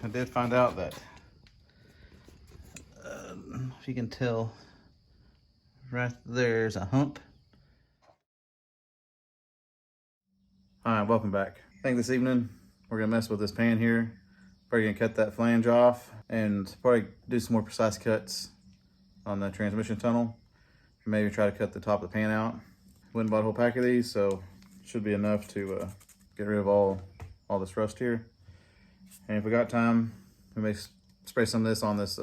I did find out that, if you can tell, right there's a hump. All right, welcome back. I think this evening we're gonna mess with this pan here. Probably gonna cut that flange off and probably do some more precise cuts on the transmission tunnel. Maybe try to cut the top of the pan out. Went and bought a whole pack of these, so should be enough to get rid of all this rust here. And if we got time, we may spray some of this on this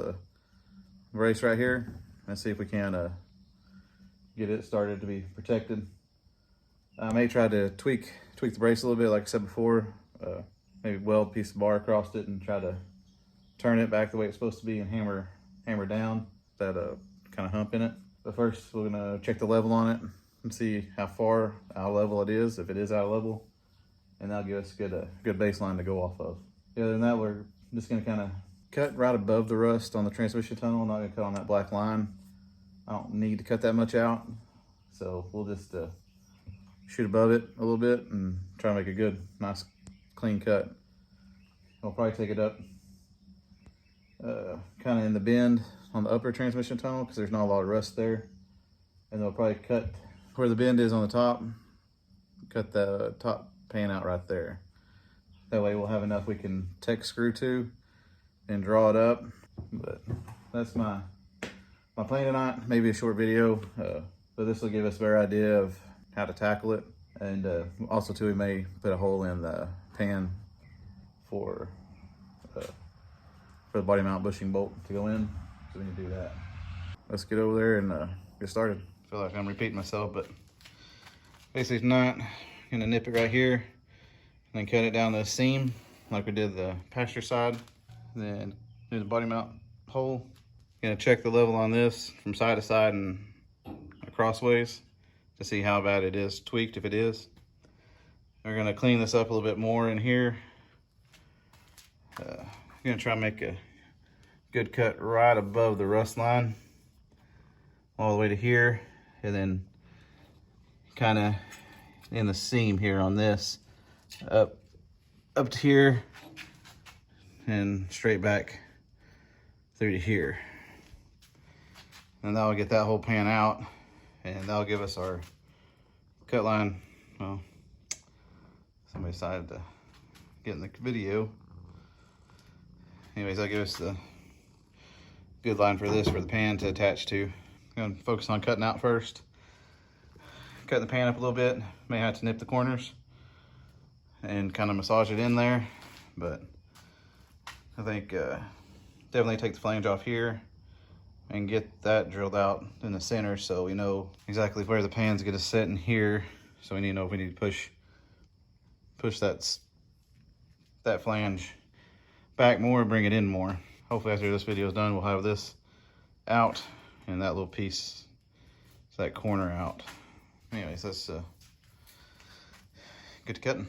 brace right here and see if we can get it started to be protected. I may try to tweak the brace a little bit, like I said before. Maybe weld a piece of bar across it and try to turn it back the way it's supposed to be and hammer down that kind of hump in it. But first, we're gonna check the level on it and see how far out of level it is, if it is out of level, and that'll give us a good baseline to go off of. Other than that, we're just gonna kind of cut right above the rust on the transmission tunnel. I'm not gonna cut on that black line. I don't need to cut that much out, so we'll just shoot above it a little bit and try to make a good, nice, clean cut. I'll probably take it up kind of in the bend on the upper transmission tunnel because there's not a lot of rust there. And they'll probably cut where the bend is on the top, cut the top pan out right there. That way we'll have enough we can tech screw to and draw it up. But that's my plan tonight. Maybe a short video, but this will give us a better idea of how to tackle it. And also too, we may put a hole in the pan for the body mount bushing bolt to go in. So we need to do that. Let's get over there and get started. I feel like I'm repeating myself, but basically not gonna nip it right here and then cut it down the seam like we did the passenger side. Then do the body mount hole. Gonna check the level on this from side to side and crossways to see how bad it is tweaked, if it is. We're gonna clean this up a little bit more in here. Gonna try to make a good cut right above the rust line, all the way to here, and then kind of in the seam here on this, up to here, and straight back through to here. And that'll get that whole pan out, and that'll give us our cut line. Well, somebody decided to get in the video. Anyways, that'll give us the good line for this, for the pan to attach to. I'm gonna focus on cutting out first. Cutting the pan up a little bit. May have to nip the corners and kind of massage it in there, but I think definitely take the flange off here and get that drilled out in the center so we know exactly where the pan's gonna sit in here. So we need to know if we need to push that flange back more, bring it in more. Hopefully after this video is done, we'll have this out and that little piece, that corner out. Anyways, that's get to cutting.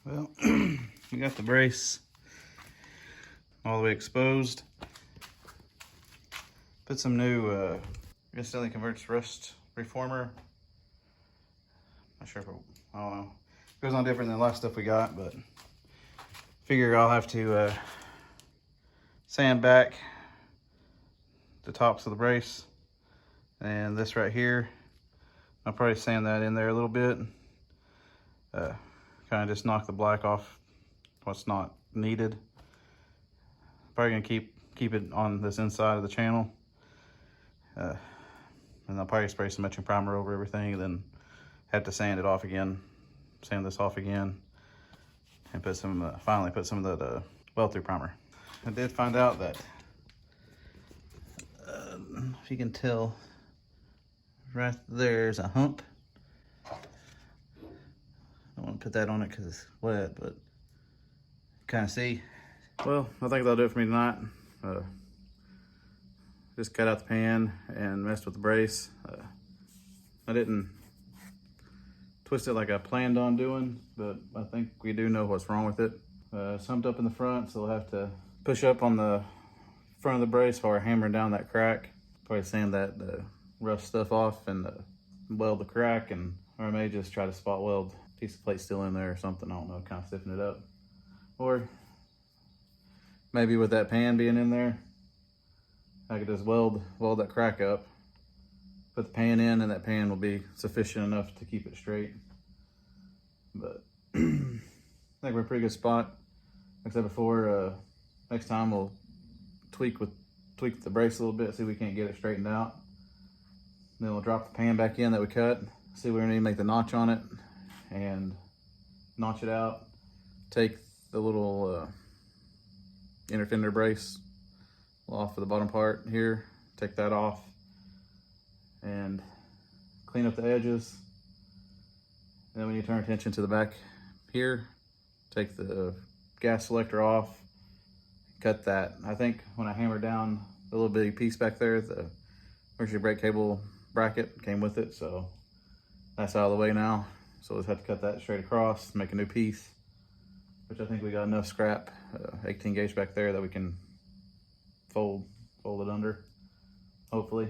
Well, we got the brace all the way exposed. Put some new, I guess Stanley Converts rust reformer. Not sure if I don't know. It goes on different than the last stuff we got, but figure I'll have to sand back the tops of the brace. And this right here, I'll probably sand that in there a little bit. Kind of just knock the black off what's not needed. Probably gonna keep it on this inside of the channel. And I'll probably spray some etching primer over everything and then have to sand it off again, sand this off again, and put some, finally put some of that weld through primer. I did find out that, if you can tell, right there's a hump. I don't want to put that on it because it's wet, but kind of see. Well, I think that'll do it for me tonight. Just cut out the pan and messed with the brace. I didn't twist it like I planned on doing, but I think we do know what's wrong with it. It's humped up in the front, so I'll have to push up on the front of the brace while we're hammering down that crack. Probably sand that rough stuff off and weld the crack, and or I may just try to spot weld a piece of plate still in there or something. I don't know, kind of stiffen it up. Or maybe with that pan being in there, I could just weld that crack up, put the pan in, and that pan will be sufficient enough to keep it straight. But I think we're in a pretty good spot. Like I said before, next time we'll tweak the brace a little bit, see if we can't get it straightened out. Then we'll drop the pan back in that we cut, see if we need to make the notch on it, and notch it out. Take the little inner fender brace off of the bottom part here, take that off, and clean up the edges. And then when you turn attention to the back here, take the gas selector off, cut that. I think when I hammered down the little bitty piece back there, the emergency brake cable bracket came with it, so that's out of the way now. So we'll just have to cut that straight across, make a new piece, which I think we got enough scrap, 18 gauge back there, that we can fold it under, hopefully.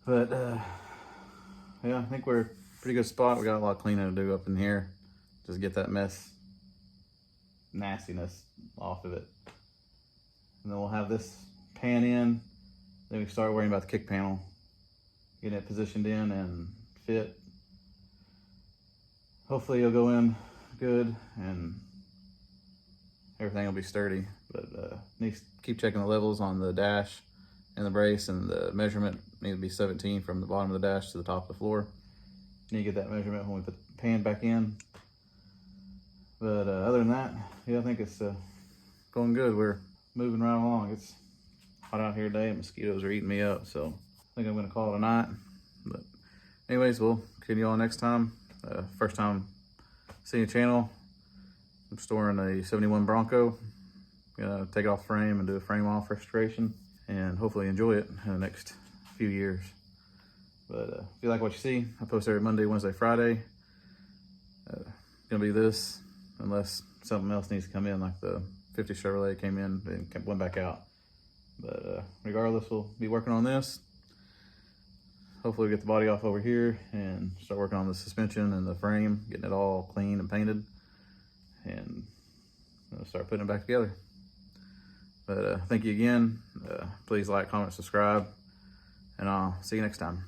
But yeah, I think we're in a pretty good spot. We got a lot of cleaning to do up in here, just get that nastiness off of it. And then we'll have this pan in, then we start worrying about the kick panel, getting it positioned in and fit. Hopefully it'll go in good and everything will be sturdy, but need to keep checking the levels on the dash and the brace, and the measurement needs to be 17 from the bottom of the dash to the top of the floor. Need to get that measurement when we put the pan back in. But other than that, yeah, I think it's going good. We're moving right along. It's hot out here today and mosquitoes are eating me up, so I think I'm gonna call it a night. But anyways, we'll continue on next time. First time seeing the channel, I'm storing a 71 Bronco. Gonna take it off frame and do a frame off restoration, and hopefully enjoy it in the next few years. But if you like what you see, I post every Monday, Wednesday, Friday. Gonna be this, unless something else needs to come in, like the 50 Chevrolet came in and went back out. But regardless, we'll be working on this. Hopefully we get the body off over here and start working on the suspension and the frame, getting it all clean and painted, and start putting it back together. But thank you again. Please like, comment, subscribe, and I'll see you next time.